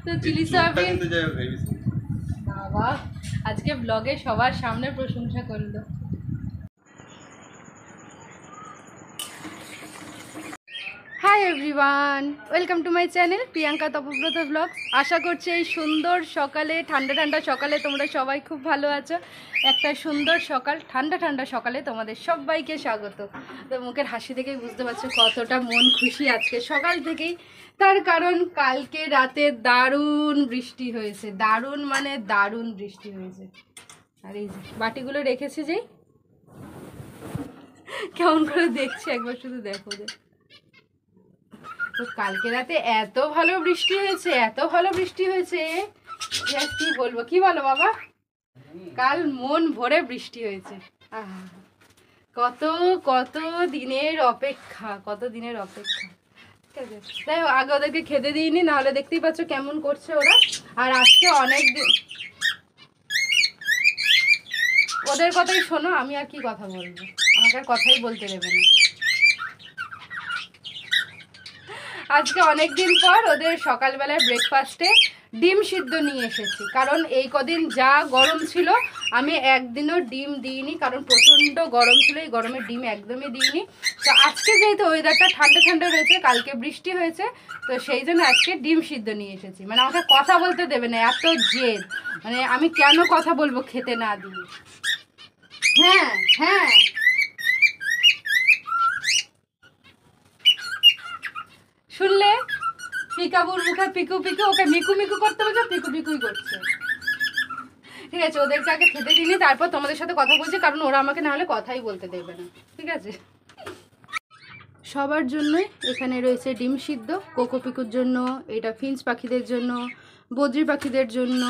তো chilli soybean বাবা আজকে ব্লগে সবার সামনে প্রশংসা করলো। Hi everyone, welcome to my channel Priyanka Tapabrata vlogs. আশা করছি এই সুন্দর সকালে, ঠান্ডা ঠান্ডা সকালে তোমরা সবাই খুব ভালো আছো। একটা সুন্দর সকাল, ঠান্ডা ঠান্ডা সকালে তোমাদের সবাইকে স্বাগত। তো মুখের হাসি থেকেই বুঝতে পারছো কতটা মন খুশি আজকে সকাল থেকেই। তার কারণ কালকে রাতে দারুণ বৃষ্টি হয়েছে, দারুণ মানে দারুণ বৃষ্টি হয়েছে। আর এই যে বাটিগুলো রেখেছি, যে কেমন করে দেখছি একবার শুধু দেখো যে। তো কালকে রাতে এত ভালো বৃষ্টি হয়েছে, এত ভালো বৃষ্টি হয়েছে, কি বলবো, কি বলো বাবা? কাল মন ভরে বৃষ্টি হয়েছে। কত কত দিনের অপেক্ষা, কত দিনের অপেক্ষা। তাই আগে ওদেরকে খেতে দিইনি, নাহলে দেখতেই পাচ্ছ কেমন করছে ওরা। আর আজকে অনেক দিন ওদের কথাই শোনো, আমি আর কি কথা বলবো, আমাকে আর কথাই বলতে দেবে না। আজকে অনেক দিন পর ওদের সকালবেলায় ব্রেকফাস্টে ডিম সিদ্ধ নিয়ে এসেছি, কারণ এই কদিন যা গরম ছিল আমি একদিনও ডিম দিইনি, কারণ প্রচণ্ড গরম ছিল, এই গরমে ডিম একদমই দিইনি। তো আজকে যেহেতু ওয়েদারটা ঠান্ডা ঠান্ডা রয়েছে, কালকে বৃষ্টি হয়েছে, তো সেই জন্য আজকে ডিম সিদ্ধ নিয়ে এসেছি। মানে আমাকে কথা বলতে দেবে না, এত জেদ, মানে আমি কেন কথা বলবো খেতে না দিয়ে। হ্যাঁ হ্যাঁ, শুনলে পিকাবুর মুখে পিকু পিকু, ওকে মিকু মিকু করতে বলছে, পিকু পিকুই করছে। ঠিক আছে, ওদেরকে আগে খেতে দিইনি, তারপর তোমাদের সাথে কথা বলছি, কারণ ওরা আমাকে না হলে কথাই বলতে দেবে না। ঠিক আছে, সবার জন্যই এখানে রয়েছে ডিম সিদ্ধ। কোকো পিকুর জন্য, এটা ফিঞ্চ পাখিদের জন্য, বদ্রি পাখিদের জন্য,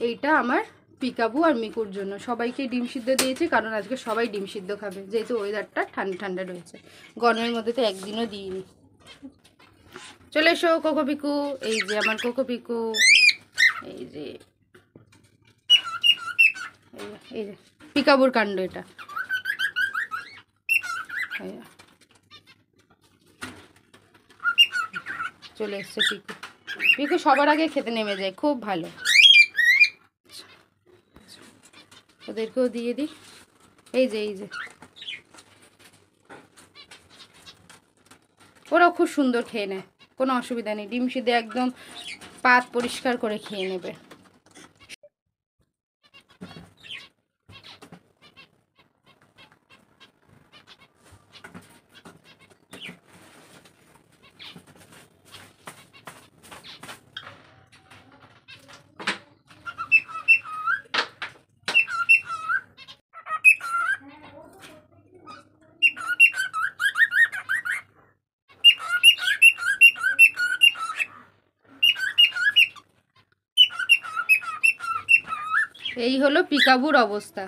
এইটা আমার পিকাবু আর মিকুর জন্য। সবাইকে ডিম সিদ্ধ দিয়েছি, কারণ আজকে সবাই ডিম সিদ্ধ খাবে, যেহেতু ওয়েদারটা ঠান্ডা ঠান্ডা রয়েছে। গরমের মধ্যে তো একদিনও দিইনি। চলে এসো কোকো পিকু, এই যে আমার কোকো পিকু, এই যে এই যে পিকাবুর কাণ্ড এটা। চলে এসছে পিকু। পিকু সবার আগে খেতে নেমে যায়, খুব ভালো। ওদেরকেও দিয়ে দিই, এই যে এই যে ওরাও খুব সুন্দর খেয়ে নেয়, কোনো অসুবিধা নেই। ডিম সিদ্ধে একদম পাত পরিষ্কার করে খেয়ে নেবে। এই হলো পিকাবুর অবস্থা।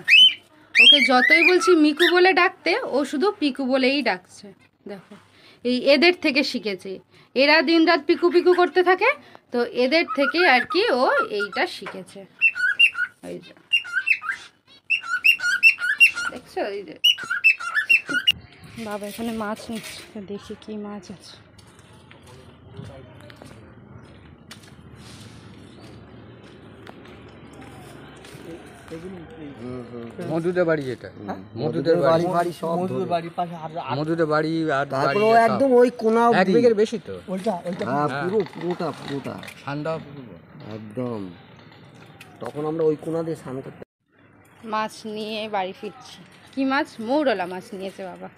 ওকে যতই বলছি মিকু বলে ডাকতে, ও শুধু পিকু বলেই ডাকছে। দেখো, এই এদের থেকে শিখেছে, এরা দিনরাত পিকু পিকু করতে থাকে, তো এদের থেকে আর কি ও এইটা শিখেছে। এই যে দেখছো, এই যে বাবা এখানে মাছ নিচ্ছে, দেখি কি মাছ আছে। মধুদের বাড়ি, এটা মধুদের বাড়ি, সব মধুদের বাড়ি পাশে, মধুদের বাড়ি। আর তারপরে একদম ওই কোণা অবধি, এক বিঘের বেশি তো ওইটা, হ্যাঁ পুরোটা ঠান্ডা একদম। তখন আমরা ওই কোণা দিয়ে স্নান করতে। মাছ নিয়ে বাড়ি ফিরছি। কি মাছ? মৌরলা মাছ নিয়েছে বাবা।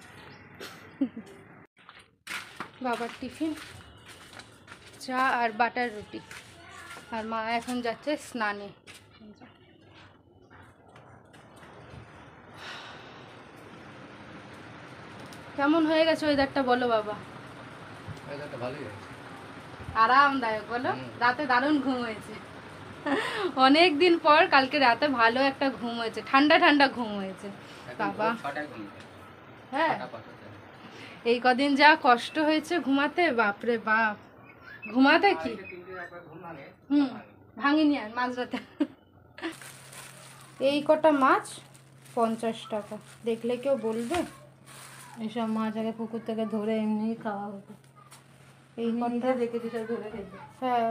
বাবার টিফিন, চা আর বাটার রুটি, আর মা এখন যাচ্ছে স্নানে। কেমন হয়ে গেছে ওয়েদারটা বলো বাবা? ওয়েদারটা ভালোই আছে, আরামদায়ক বলো। রাতে দারুণ ঘুম হয়েছে, অনেক দিন পর কালকে রাতে ভালো একটা ঘুম হয়েছে, ঠান্ডা ঠান্ডা ঘুম হয়েছে বাবা। হ্যাঁ, এই কদিন যা কষ্ট হয়েছে ঘুমাতে, বাপরে বাপ। ঘুমাতে কি ভাঙিনি আর মাঝরাতে। এই কটা মাছ 50 টাকা, দেখলে কেউ বলবে? এসব মাছ আগে পুকুর থেকে ধরে এমনিই খাওয়া হতো। এই কটা রেখে দিতে ধরে খেতে। হ্যাঁ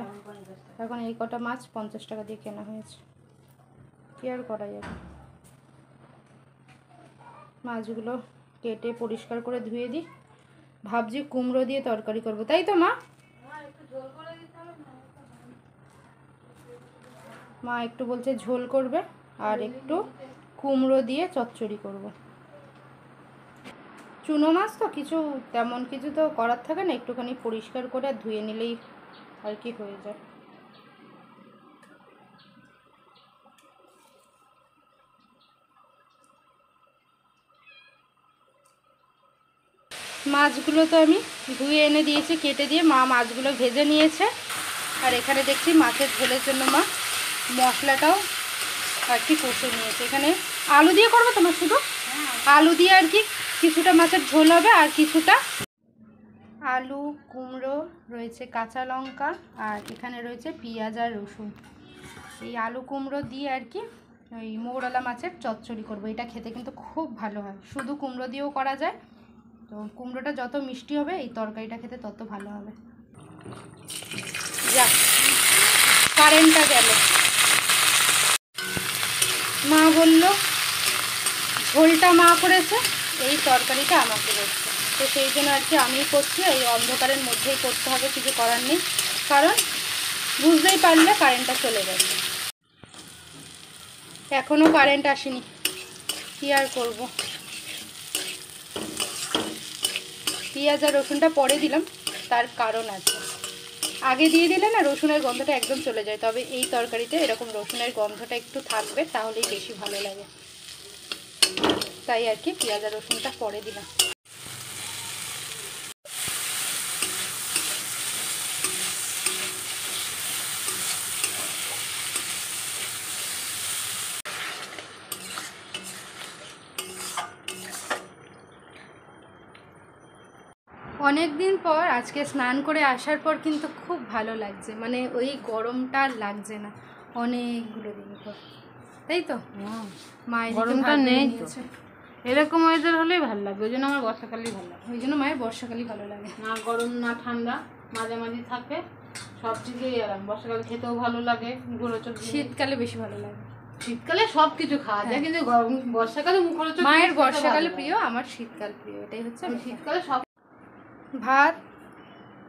এখন এই কটা মাছ 50 টাকা দিয়ে কেনা হয়েছে, কি আর করা যাবে। মাছগুলো কেটে পরিষ্কার করে ধুয়ে দিই, ভাবছি কুমড়ো দিয়ে তরকারি করব, তাই তো মা? মা একটু বলছে ঝোল করবে আর একটু কুমড়ো দিয়ে চচ্চড়ি করব। চুনো মাছ তো কিছু তেমন কিছু তো করার থাকে না, একটুখানি পরিষ্কার করে ধুয়ে নিলেই আর কি হয়ে যায়। মাছগুলো তো আমি ধুয়ে এনে দিয়েছি কেটে দিয়ে, মা মাছগুলো ভেজে নিয়েছে। আর এখানে দেখছি মাছের ঝোলের জন্য মা মশলাটাও আর কি কষে নিয়েছে। এখানে আলু দিয়ে করবো তোমার শুধু আলু দিয়ে আর কি কিছুটা মাছের ঝোল হবে আর কিছুটা আলু কুমড়ো রয়েছে, কাঁচা লঙ্কা আর এখানে রয়েছে পেঁয়াজ আর রসুন। এই আলু কুমড়ো দিয়ে আর কি ওই মৌরলা মাছের চচ্চড়ি করবো। এটা খেতে কিন্তু খুব ভালো হয়, শুধু কুমড়ো দিয়েও করা যায়। তো কুমড়োটা যত মিষ্টি হবে এই তরকারিটা খেতে তত ভালো হবে। যা কারেন্টটা গেল, মা বলল ঝোলটা মা করেছে, এই তরকারিটা আমাকে করছে। তো সেই জন্য আর কি আমি করছি, এই অন্ধকারের মধ্যেই করতে হবে, কিছু করার নেই। কারণ বুঝতেই পারলে কারেন্টটা চলে গেছে, এখনও কারেন্ট আসেনি, কী আর করবো। পেঁয়াজ আর রসুনটা পরে দিলাম, তার কারণ আছে। আগে দিয়ে দিলে না রসুনের গন্ধটা একদম চলে যায়, তবে এই তরকারিতে এরকম রসুনের গন্ধটা একটু থাকবে, তাহলেই বেশি ভালো লাগে। তাই আর কি পেঁয়াজ আর রসুনটা পরে দিলাম। অনেক দিন পর আজকে স্নান করে আসার পর কিন্তু খুব ভালো লাগছে, মানে ওই গরমটা আর লাগছে না অনেকগুলো দিন পর, তাই তো? মায়ের গরমটা নেই তো, এরকম ওয়েদার হলেই ভালো লাগবে। ওই জন্য আমার বর্ষাকালই ভালো লাগে, ওই জন্য মায়ের বর্ষাকালই ভালো লাগে। না গরম না ঠান্ডা, মাঝামাঝি থাকে, সব কিছুই আরাম। বর্ষাকালে খেতেও ভালো লাগে, মুখরোচক। শীতকালে বেশি ভালো লাগে, শীতকালে সব কিছু খাওয়া যায়, কিন্তু বর্ষাকালে মুখরোচক। মায়ের বর্ষাকালে প্রিয়, আমার শীতকাল প্রিয়, এটাই হচ্ছে। শীতকালে সব ভাত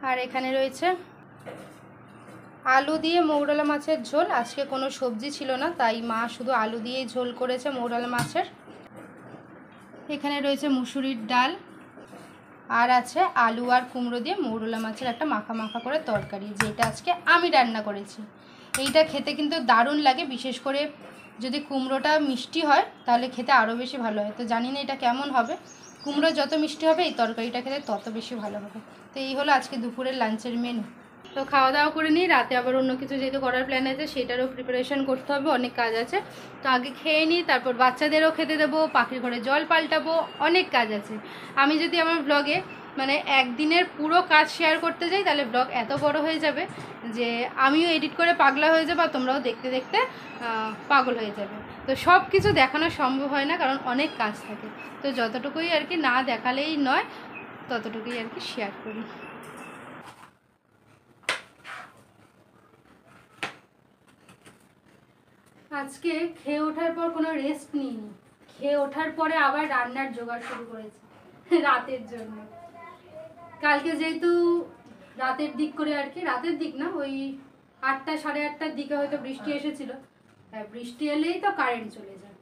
আর এখানে রয়েছে আলু দিয়ে মৌরলা মাছের ঝোল। আজকে কোনো সবজি ছিল না, তাই মা শুধু আলু দিয়েই ঝোল করেছে মৌরলা মাছের। এখানে রয়েছে মুসুরির ডাল আর আছে আলু আর কুমড়ো দিয়ে মৌরলা মাছের একটা মাখা মাখা করে তরকারি, যেটা আজকে আমি রান্না করেছি। এইটা খেতে কিন্তু দারুণ লাগে, বিশেষ করে যদি কুমড়োটা মিষ্টি হয় তাহলে খেতে আরও বেশি ভালো হয়। তো জানি না এটা কেমন হবে, কুমড়ো যত মিষ্টি হবে এই তরকারিটা খেতে তত বেশি ভালো হবে। তো এই হলো আজকে দুপুরের লাঞ্চের মেনু। তো খাওয়া দাওয়া করে নিই, রাতে আবার অন্য কিছু যেহেতু করার প্ল্যান আছে সেটারও প্রিপারেশন করতে হবে, অনেক কাজ আছে। তো আগে খেয়ে নিই, তারপর বাচ্চাদেরও খেতে দেবো, পাখির ঘরে জল পাল্টাবো, অনেক কাজ আছে। আমি যদি আমার ব্লগে মানে একদিনের পুরো কাজ শেয়ার করতে যাই তাহলে ব্লগ এত বড় হয়ে যাবে যে আমিও এডিট করে পাগলা হয়ে যাবো আর তোমরাও দেখতে দেখতে পাগল হয়ে যাবে। তো সব কিছু দেখানো সম্ভব হয় না, কারণ অনেক কাজ থাকে। তো যতটুকুই আর কি না দেখালেই নয়, ততটুকুই আর কি শেয়ার করি। আজকে খেয়ে ওঠার পর কোনো রেস্ট নিইনি, খেয়ে ওঠার পরে আবার রান্নার জোগাড় শুরু করেছি রাতের জন্য। কালকে যেহেতু রাতের দিক করে আর কি, রাতের দিক না ওই 8টা সাড়ে 8টার দিকে হয়তো বৃষ্টি এসেছিল। বৃষ্টি এলেই তো কারেন্ট চলে যায়।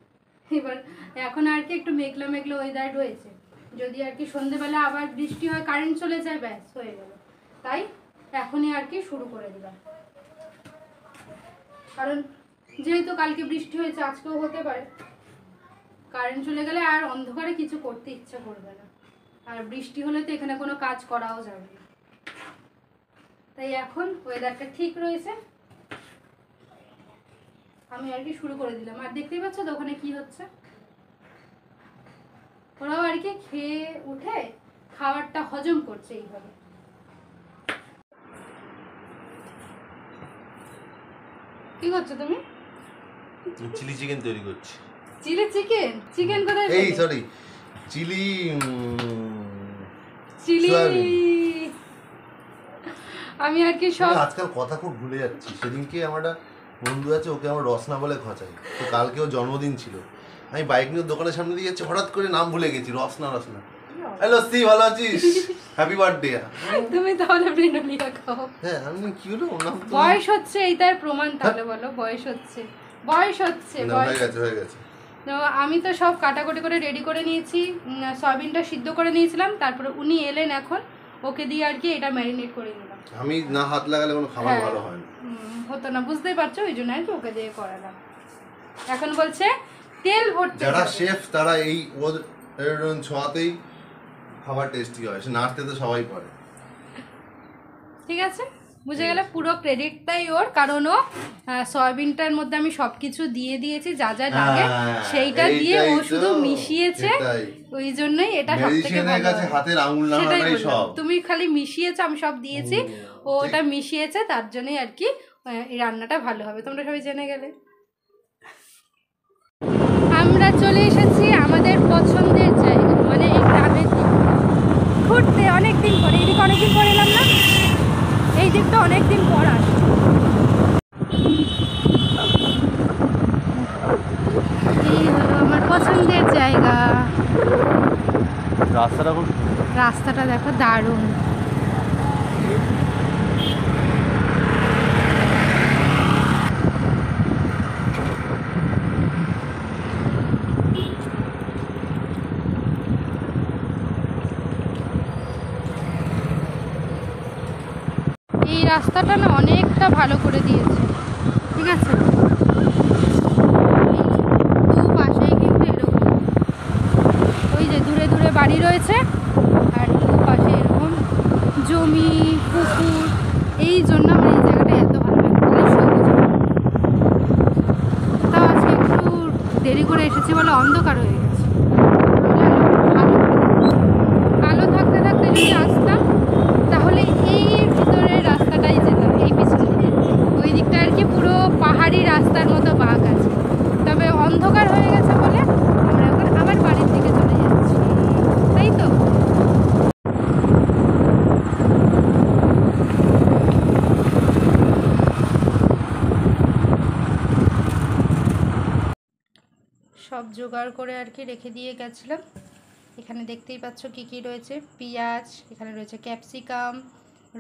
এবার এখন আর কি একটু মেঘলা মেঘলা ওয়েদার রয়েছে, যদি আর কি সন্ধ্যেবেলা আবার বৃষ্টি হয় কারেন্ট চলে যায়, ব্যাস হয়ে গেল। তাই এখনই আর কি শুরু করে দিলাম, কারণ যেহেতু কালকে বৃষ্টি হয়েছে আজকেও হতে পারে। কারেন্ট চলে গেলে আর অন্ধকারে কিছু করতে ইচ্ছা করবে না, আর বৃষ্টি হলে তো এখানে কোনো কাজ করাও যাবে না। তাই এখন ওয়েদারটা ঠিক রয়েছে, আমি আর কি শুরু করে দিলাম। আর দেখতেই পাচ্ছ তো ওখানে কি হচ্ছে, ওরাও আর কি খেয়ে উঠে খাবারটা হজম করছে এইভাবে। কি করছো তুমি? চিলি চিকেন তৈরি করছি। Chilli chicken? চিকেন কোথায়? এই সরি, চিলি চিলি আমি আর কি সব আজকাল কথা খুব ভুলে যাচ্ছি। সেদিনকে আমার একটা বন্ধু আছে, ওকে আমার রসনা বলে খচাই। তো কালকে ওর জন্মদিন ছিল, আমি বাইক নিয়ে দোকানের সামনে দিয়ে যাচ্ছি, হঠাৎ করে নাম ভুলে গেছি, রসনা। হ্যালো সি, ভালো আছিস? Happy birthday. তুমি তাহলে ব্রিনোলিয়া খাও। হ্যাঁ আমি কি হলো, নাম তো বয়স হচ্ছে এইটার প্রমাণ, তাহলে বলো বয়স হচ্ছে হয়ে গেছে। তো আমি তো সব কাটাকুটি করে রেডি করে নিয়েছি, সয়াবিনটা সিদ্ধ করে নিয়েছিলাম, তারপরে উনি এলেন এখন, ওকে দিয়ে আর কি এটা ম্যারিনেট করে নিলাম। আমি না হাত লাগালে কোনো খাবার ভালো হয় না, হতো না, বুঝতেই পারছো, ওই জন্য আর কি ওকে দিয়ে করালাম। এখন বলছে তেল ভরতে, যারা শেফ তারা এই ওদের ছোঁয়াতেই খাবার টেস্টি হয়, সে নাড়তে তো সবাই পারে। ঠিক আছে, বুঝে গেলে, পুরো ক্রেডিটটাই ওর, কারণ ও সয়াবিনটার মধ্যে আমি সবকিছু দিয়ে দিয়েছি যা যা লাগে, সেইটা দিয়ে ও শুধু মিশিয়েছে, ওই জন্যই এটা সবথেকে ভালো। হাতের আঙুল নাড়াটাই সব, তুমি খালি মিশিয়েছো, আমি সব দিয়েছি, ও ওটা মিশিয়েছে, তার জন্যই আর কি এই রান্নাটা ভালো হবে, তোমরা সবাই জেনে গেলে। আমরা চলে এসেছি আমাদের পছন্দের জায়গা, মানে এই গ্রামের দিক ঘুরতে, অনেকদিন পরে। এদিকে অনেকদিন পরে এলাম না, এই দিকটা অনেকদিন পর আসে। এই হলো আমার পছন্দের জায়গা। রাস্তাটা দেখো, দারুণ। এই রাস্তাটা না অনেকটা ভালো করে দিয়েছে, ঠিক আছে। দুপাশেই কিন্তু এরকম, ওই যে দূরে দূরে বাড়ি রয়েছে, আর দুপাশে এরকম জমি, পুকুর, এই জন্য আমার এই জায়গাটা এত ভালো লাগে, সবুজ। তাও আজকে একটু দেরি করে এসেছি বলে অন্ধকার হয়ে গেছে, আলো থাকতে থাকতে যদি আসতাম তাহলে এই ভিতরের রাস্তাটাই যেতাম, এই পিছন দিকে, ওই দিকটা আর কি পুরো পাহাড়ি রাস্তার মতো বাঁক আছে। তবে অন্ধকার হয়ে গেছে বলে আমরা এখন আবার বাড়ির দিকে চলে যাচ্ছি, তাই তো। সব জোগাড় করে আর কি রেখে দিয়ে গেছিলাম। এখানে দেখতেই পাচ্ছ কি কি রয়েছে, পেঁয়াজ, এখানে রয়েছে ক্যাপসিকাম,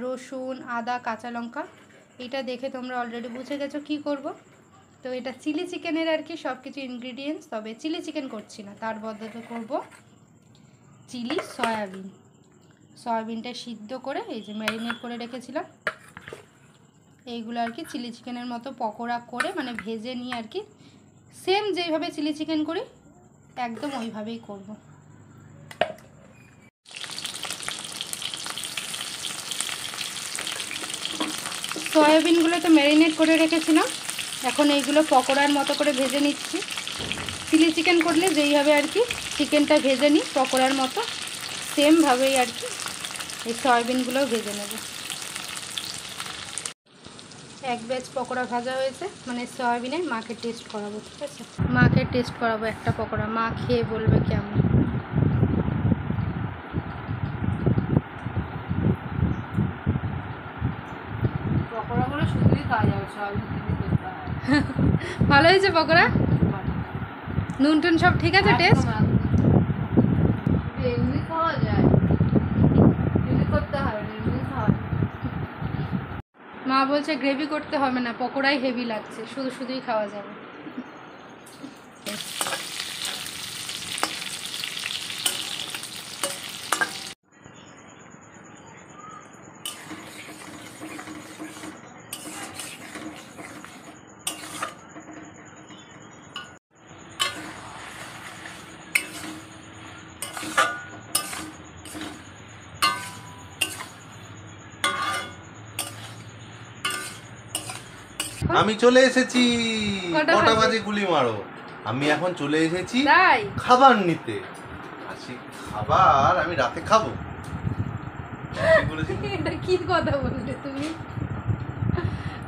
রসুন, আদা, কাঁচা লঙ্কা। এটা দেখে তোমরা অলরেডি বুঝে গেছো কি করব। তো এটা চিলি চিকেনের আর কি সব কিছু ইনগ্রিডিয়েন্টস, তবে চিলি চিকেন করছি না, তার বদলে করব চিলি সয়াবিন। সয়াবিনটা সিদ্ধ করে এই যে ম্যারিনেট করে রেখেছিলাম, এইগুলো আর কি চিলি চিকেনের মতো পকোড়া করে, মানে ভেজে নিয়ে আর কি সেম যেইভাবে চিলি চিকেন করি একদম ওইভাবেই করব। সয়াবিনগুলো তো ম্যারিনেট করে রেখেছিলাম, এখন এইগুলো পকোড়ার মতো করে ভেজে নিচ্ছি। চিলি চিকেন করলে যেইভাবে আর কি চিকেনটা ভেজে নিই পকোড়ার মতো, সেমভাবেই আর কি এই সয়াবিনগুলোও ভেজে নেব। এক ব্যাচ পকোড়া ভাজা হয়েছে, মানে সয়াবিনের, মাকে টেস্ট করাবো, ঠিক আছে। মাকে টেস্ট করাবো একটা পকোড়া, মা খেয়ে বলবে কেমন। পকোড়াগুলো শুধুই খাওয়া যাবে, সয়াবিন চিলি করতে হয়। ভালো হয়েছে পকোড়া, নুন টুন সব ঠিক আছে, টেস্ট এমনি খাওয়া যায়, চিলি করতে হবে, এমনি খাওয়া যায়। মা বলছে গ্রেভি করতে হবে না, পকোড়াই হেভি লাগছে, শুধু শুধুই খাওয়া যাবে। আমি চলে এসেছি। কটা কটা বাজে? বাজে গুলি মারো। আমি এখন চলে এসেছি তাই খাবার নিতে। আজকে খাবার আমি রাতে খাবো। ঠিক বলেছি তো? এটা কি কথা বললে তুমি?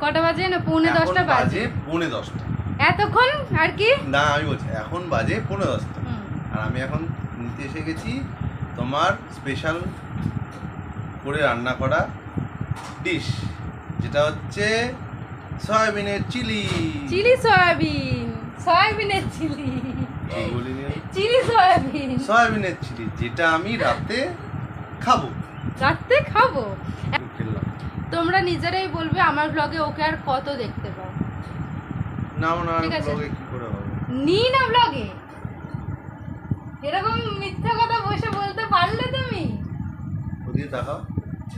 কটা বাজে না? পৌনে এখন 10টা বাজে। বাজে পৌনে 10টা। এতক্ষণ আর কি? না আমি বলছি এখন বাজে পৌনে 10টা। হুম। আর আমি এখন নিতে এসে গেছি তোমার স্পেশাল করে রান্না করা ডিশ, যেটা হচ্ছে সয়াবিনের চিলি। চিলি সয়াবিন, সয়াবিনের চিলি, বলিনি চিলি সয়াবিন, সয়াবিনের চিলি, যেটা আমি রাতে খাবো। রাতে খাবো। খেলাম তোমরা নিজেরাই বলবে আমার ব্লগে ওকে আর কত দেখতে পাও। না না, ঠিক আছে। ব্লগে কি করে হবে? নি না ব্লগে, এরকম মিথ্যা কথা বসে বলতে পারলে তুমি? ওদিকে তাকাও,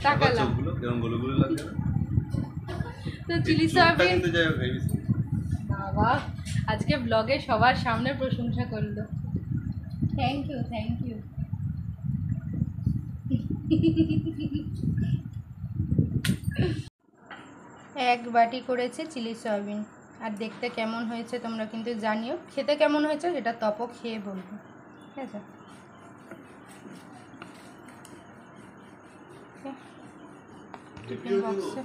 তাকালাম। চোখগুলো কেমন গুলো গুলো লাগছে না? তো চিলি এই চোখটা সয়াবিন, কিন্তু যাই হোক হেভি। বাবা আজকে ব্লগে সবার সামনে প্রশংসা করলো। Thank you, thank you. এক বাটি করেছে চিলি সয়াবিন, আর দেখতে কেমন হয়েছে তোমরা কিন্তু জানিও, খেতে কেমন হয়েছে সেটা তপক খেয়ে বলবো, ঠিক আছে? টিফিন বক্সে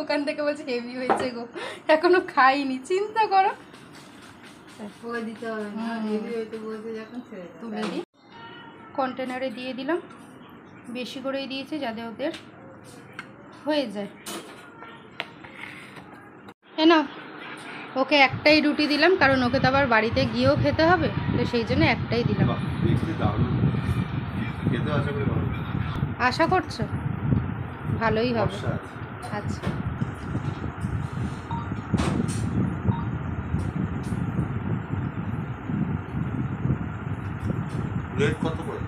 ওখান থেকে বলছে হেভি হয়েছে গো, এখনো খাইনি, চিন্তা করো। দিতে হবে না, হেভি হইতে বলতে যখন ছেড়ে দাও। তুলে দিই, কন্টেনারে দিয়ে দিলাম, বেশি করেই দিয়েছি যাতে ওদের হয়ে যায়। না, ওকে একটাই রুটি দিলাম, কারণ ওকে তো আবার বাড়িতে গিয়েও খেতে হবে, তো সেই জন্য একটাই দিলাম। বাহ, দেখতে দারুণ। খেতে আশা করি ভালো। আশা করছো ভালোই হবে? ভরসা আছে। আচ্ছা, রেট কত করে?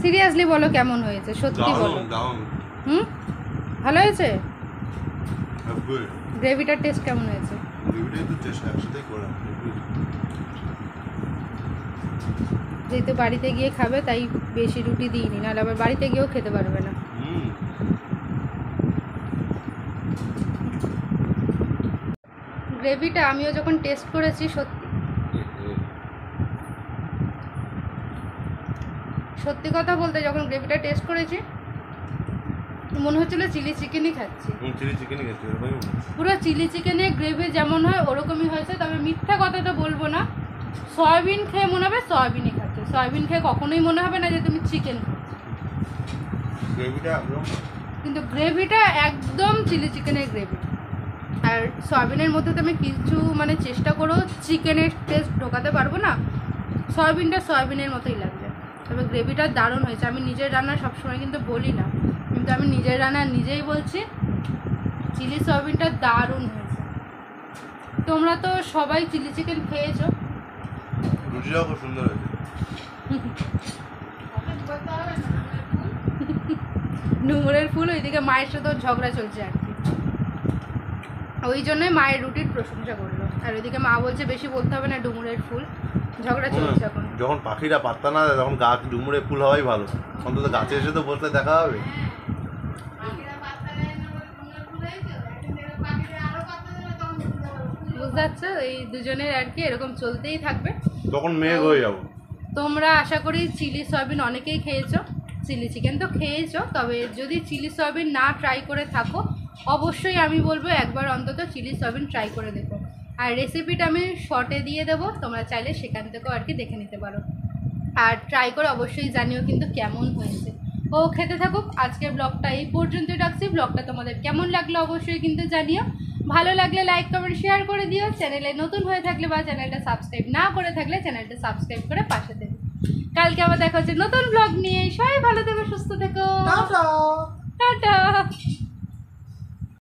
সিরিয়াসলি বলো কেমন হয়েছে, সত্যি বলো। দারুণ দারুণ। হুম, ভালো হয়েছে? গুড। গ্রেভিটার টেস্ট কেমন হয়েছে? রিভিউটাই তো চেষ্টা একসাথেই করা। যেহেতু বাড়িতে গিয়ে খাবে তাই বেশি রুটি দিইনি, নাহলে আবার বাড়িতে গিয়েও খেতে পারবে না। গ্রেভিটা আমিও যখন টেস্ট করেছি, সত্যি কথা বলতে যখন গ্রেভিটা টেস্ট করেছি মনে হচ্ছিল চিলি চিকেনই খাচ্ছি। চিলি চিকেনই খেতে এরকমই মনে হচ্ছে। পুরো চিলি চিকেনের গ্রেভি যেমন হয় ওরকমই হয়েছে, তবে মিথ্যা কথা তো বলবো না, সয়াবিন খেয়ে মনে হবে সয়াবিনই খাচ্ছে, সয়াবিন খেয়ে কখনোই মনে হবে না যে তুমি চিকেন খাচ্ছ। গ্রেভিটা একদম, কিন্তু গ্রেভিটা একদম চিলি চিকেনের গ্রেভি। আর সয়াবিনের মধ্যে তো আমি কিছু মানে চেষ্টা করেও চিকেনের টেস্ট ঢোকাতে পারবো না, সয়াবিনটা সয়াবিনের মতোই লাগবে। তবে গ্রেভিটা দারুণ হয়েছে। আমি নিজের রান্না সবসময় কিন্তু বলি না, কিন্তু আমি নিজের রান্না নিজেই বলছি, চিলি সয়াবিনটা দারুণ হয়েছে। তোমরা তো সবাই চিলি চিকেন খেয়েছো। রুটিটাও খুব সুন্দর হয়েছে। ডুমুরের ফুল, ওইদিকে মায়ের সাথেও ঝগড়া চলছে আর কি, ওই জন্যই মায়ের রুটির প্রশংসা করলো। আর ওইদিকে মা বলছে বেশি বলতে হবে না, ডুমুরের ফুল, ঝগড়া চলছে এখন। যখন পাখিরা পাত্তা না দেয় তখন গাছ ডুমুরে ফুল হওয়াই ভালো, অন্তত গাছে এসে তো বসলে দেখা হবে। বুঝতে পারছো, এই দুজনের আর কি এরকম চলতেই থাকবে। তখন মেঘ হয়ে যাবো। তোমরা আশা করি চিলি সয়াবিন অনেকেই খেয়েছো, চিলি চিকেন তো খেয়েছো, তবে যদি চিলি সয়াবিন না ট্রাই করে থাকো অবশ্যই আমি বলবো একবার অন্তত চিলি সয়াবিন ট্রাই করে দেখো। আর রেসিপিটা আমি শর্টে দিয়ে দেবো, তোমরা চাইলে সেখান থেকেও আর কি দেখে নিতে পারো। আর ট্রাই করে অবশ্যই জানিও কিন্তু কেমন হয়েছে। ও খেতে থাকুক, আজকের ব্লগটা এই পর্যন্তই রাখছি। ব্লগটা তোমাদের কেমন লাগলো অবশ্যই কিন্তু জানিও। ভালো লাগলে লাইক কমেন্ট শেয়ার করে দিও। চ্যানেলে নতুন হয়ে থাকলে বা চ্যানেলটা সাবস্ক্রাইব না করে থাকলে চ্যানেলটা সাবস্ক্রাইব করে পাশে দেবে। কালকে আবার দেখা হচ্ছে নতুন ব্লগ নিয়ে। সবাই ভালো থেকো, সুস্থ থেকো, টাটা।